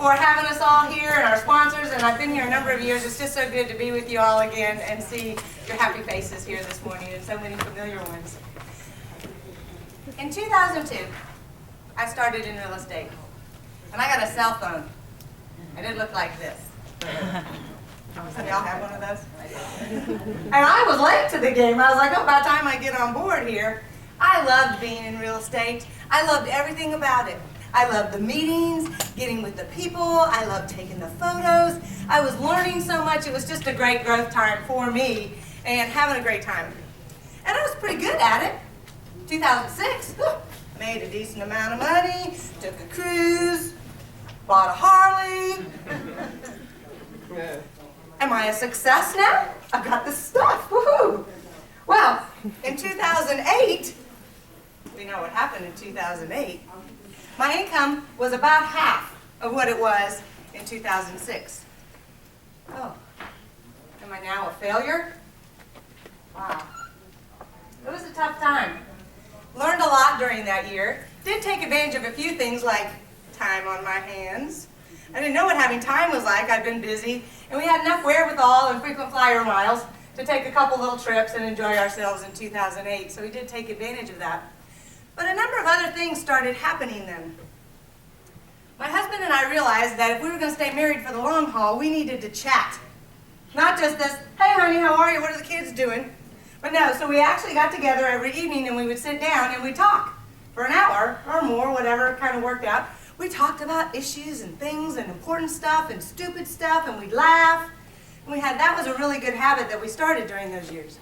for having us all here and our sponsors, and I've been here a number of years. It's just so good to be with you all again and see your happy faces here this morning and so many familiar ones. In 2002, I started in real estate, and I got a cell phone, and it looked like this. Some of y'all have one of those? And I was late to the game. I was like, oh, by the time I get on board here. I loved being in real estate. I loved everything about it. I loved the meetings, getting with the people. I loved taking the photos. I was learning so much. It was just a great growth time for me and having a great time. And I was pretty good at it. 2006, made a decent amount of money, took a cruise, bought a Harley. Am I a success now? I've got the stuff, woohoo! Well, in 2008, we know what happened in 2008. My income was about half of what it was in 2006. Oh, am I now a failure? Wow. It was a tough time. Learned a lot during that year. Did take advantage of a few things like time on my hands. I didn't know what having time was like. I'd been busy, and we had enough wherewithal and frequent flyer miles to take a couple little trips and enjoy ourselves in 2008, so we did take advantage of that. But a number of other things started happening then. My husband and I realized that if we were going to stay married for the long haul, we needed to chat. Not just this, hey honey, how are you, what are the kids doing? But no, so we actually got together every evening and we would sit down and we'd talk for an hour or more, whatever kind of worked out. We talked about issues and things and important stuff and stupid stuff, and we'd laugh. And that was a really good habit that we started during those years.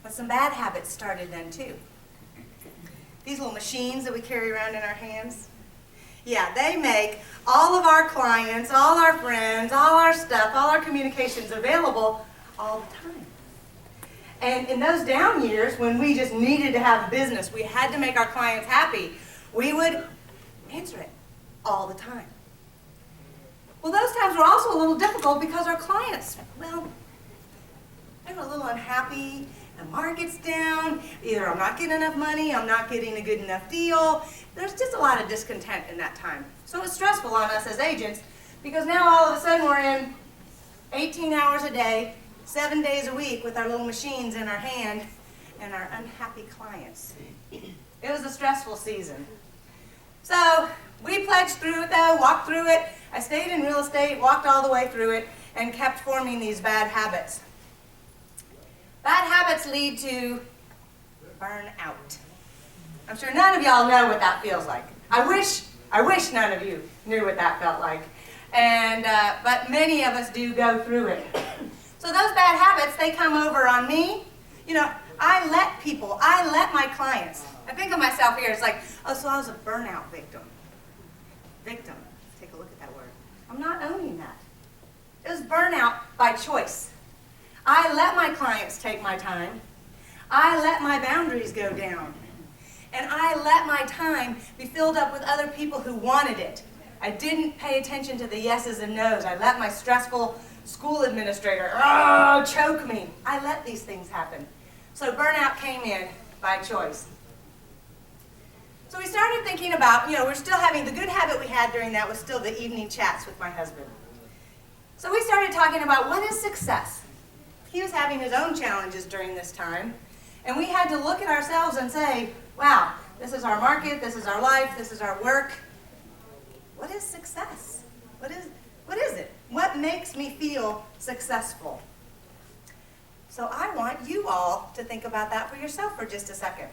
But some bad habits started then too. These little machines that we carry around in our hands, yeah, they make all of our clients, all our friends, all our stuff, all our communications available all the time. And in those down years, when we just needed to have business, we had to make our clients happy, we would answer it all the time. Well, those times were also a little difficult because our clients, well, they were a little unhappy. The market's down. Either I'm not getting enough money, I'm not getting a good enough deal. There's just a lot of discontent in that time. So it was stressful on us as agents because now all of a sudden we're in 18 hours a day, 7 days a week with our little machines in our hand and our unhappy clients. It was a stressful season. So we pledged through it though, walked through it. I stayed in real estate, walked all the way through it, and kept forming these bad habits. Bad habits lead to burnout. I'm sure none of y'all know what that feels like. I wish none of you knew what that felt like. And but many of us do go through it. So those bad habits, they come over on me. You know, I let my clients. I think of myself here, it's like, oh, so I was a burnout victim. Victim. Take a look at that word. I'm not owning that. It was burnout by choice. I let my clients take my time. I let my boundaries go down. And I let my time be filled up with other people who wanted it. I didn't pay attention to the yeses and nos. I let my stressful school administrator, choke me. I let these things happen. So burnout came in by choice. So we started thinking about, we're still having the good habit we had during that was still the evening chats with my husband. So we started talking about what is success. He was having his own challenges during this time, and we had to look at ourselves and say, wow, this is our market, this is our life, this is our work. What is success? What is it? What makes me feel successful? So I want you all to think about that for yourself for just a second.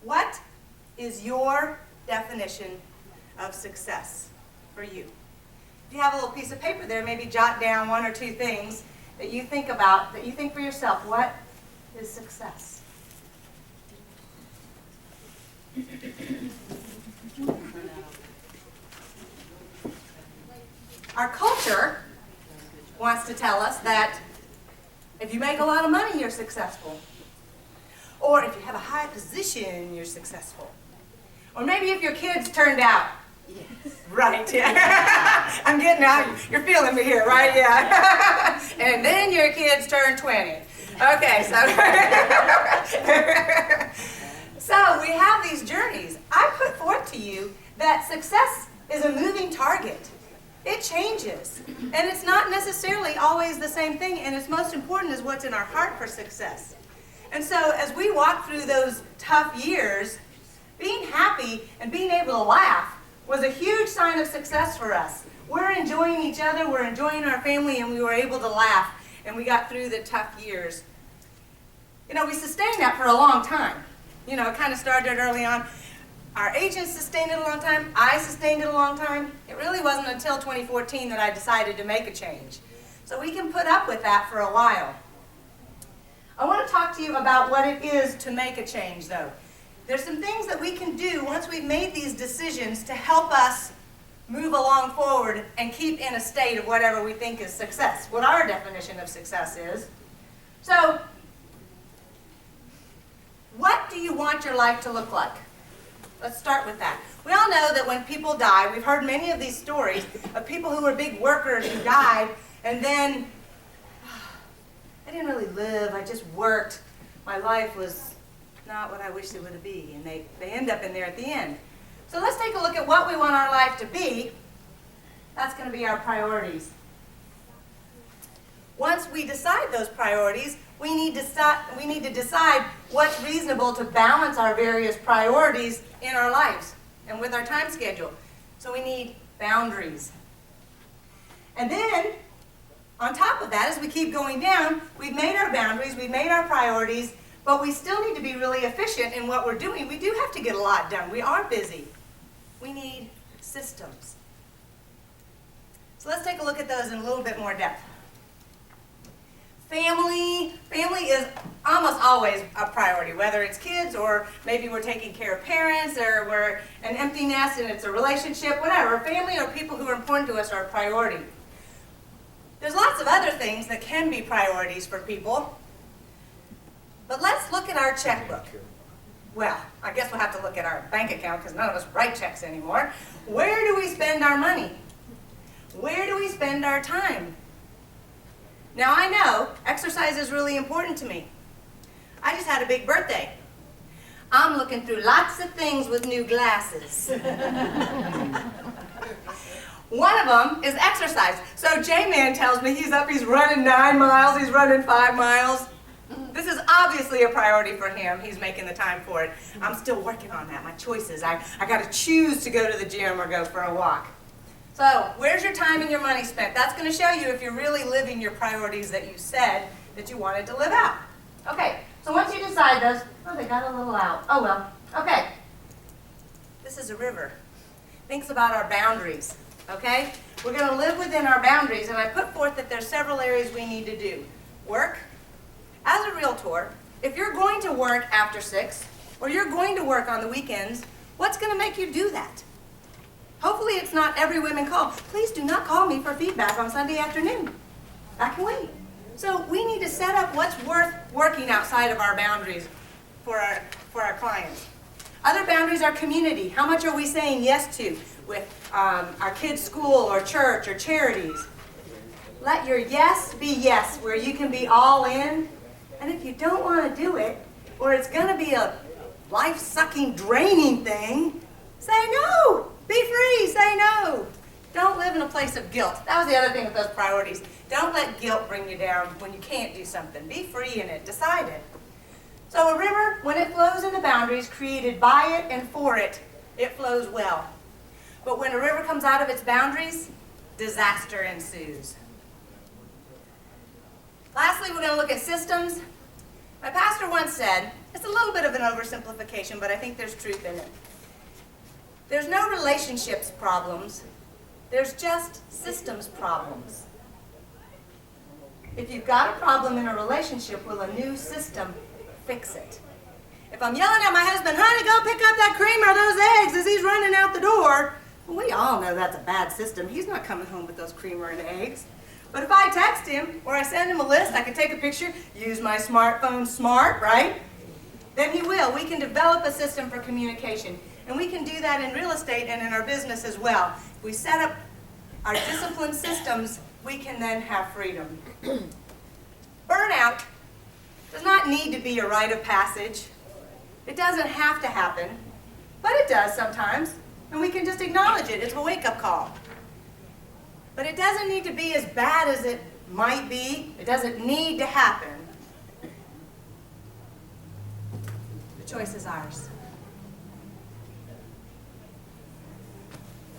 What is your definition of success for you? If you have a little piece of paper there, maybe jot down one or two things that you think about, that you think for yourself, what is success? Our culture wants to tell us that if you make a lot of money, you're successful. Or if you have a high position, you're successful. Or maybe if your kids turned out. Yes. Right, yeah. I'm getting out. You're feeling me here, right? Yeah. And then your kids turn 20. Okay, so we have these journeys. I put forth to you that success is a moving target. And it's not necessarily always the same thing, and it's most important is what's in our heart for success. And so as we walk through those tough years, being happy and being able to laugh was a huge sign of success for us. We're enjoying each other, we're enjoying our family, and we were able to laugh, and we got through the tough years. You know, we sustained that for a long time. You know, it kind of started early on. Our agents sustained it a long time. I sustained it a long time. It really wasn't until 2014 that I decided to make a change. So we can put up with that for a while. I want to talk to you about what it is to make a change, though. There's some things that we can do once we've made these decisions to help us move along forward and keep in a state of whatever we think is success, what our definition of success is. So, what do you want your life to look like? Let's start with that. We all know that when people die, we've heard many of these stories of people who were big workers who died, and then, I didn't really live, I just worked. My life was not what I wished it would be, and they end up in there at the end. So let's take a look at what we want our life to be. That's going to be our priorities. Once we decide those priorities, we need to decide what's reasonable to balance our various priorities in our lives and with our time schedule. So we need boundaries. And then, on top of that, as we keep going down, we've made our boundaries, we've made our priorities, but we still need to be really efficient in what we're doing. We do have to get a lot done. We are busy. We need systems. So let's take a look at those in a little bit more depth. Family is almost always a priority, whether it's kids or maybe we're taking care of parents or we're an empty nest and it's a relationship, whatever. Family or people who are important to us are a priority. There's lots of other things that can be priorities for people. But let's look at our checkbook. Well, I guess we'll have to look at our bank account because none of us write checks anymore. Where do we spend our money? Where do we spend our time? Now I know exercise is really important to me. I just had a big birthday. I'm looking through lots of things with new glasses. One of them is exercise. So J-Man tells me he's running 9 miles, he's running 5 miles. This is obviously a priority for him. He's making the time for it. I'm still working on that, my choices. I got to choose to go to the gym or go for a walk. So, where's your time and your money spent? That's going to show you if you're really living your priorities that you said that you wanted to live out. Okay, so once you decide those, oh, they got a little out. Oh, well. Okay. This is a river. Thinks about our boundaries, okay? We're going to live within our boundaries, and I put forth that there's several areas we need to do. Work. As a realtor, if you're going to work after 6, or you're going to work on the weekends, what's going to make you do that? Hopefully it's not every women call. Please do not call me for feedback on Sunday afternoon. I can wait. So we need to set up what's worth working outside of our boundaries for our clients. Other boundaries are community. How much are we saying yes to with our kids' school or church or charities? Let your yes be yes, where you can be all in. And if you don't want to do it, or it's going to be a life-sucking, draining thing, say no. Be free. Say no. Don't live in a place of guilt. That was the other thing with those priorities. Don't let guilt bring you down when you can't do something. Be free in it. Decide it. So a river, when it flows in the boundaries created by it and for it, it flows well. But when a river comes out of its boundaries, disaster ensues. Lastly, we're going to look at systems. My pastor once said, it's a little bit of an oversimplification, but I think there's truth in it. There's no relationships problems. There's just systems problems. If you've got a problem in a relationship, will a new system fix it? If I'm yelling at my husband, honey, go pick up that cream or those eggs as he's running out the door, well, we all know that's a bad system. He's not coming home with those creamer and eggs. But if I text him or I send him a list, I can take a picture, use my smartphone smart, right? Then he will. We can develop a system for communication. And we can do that in real estate and in our business as well. If we set up our disciplined systems, we can then have freedom. Burnout does not need to be a rite of passage. It doesn't have to happen, but it does sometimes. And we can just acknowledge it. It's a wake-up call. But it doesn't need to be as bad as it might be. It doesn't need to happen. The choice is ours.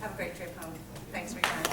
Have a great trip home. Thanks for your time.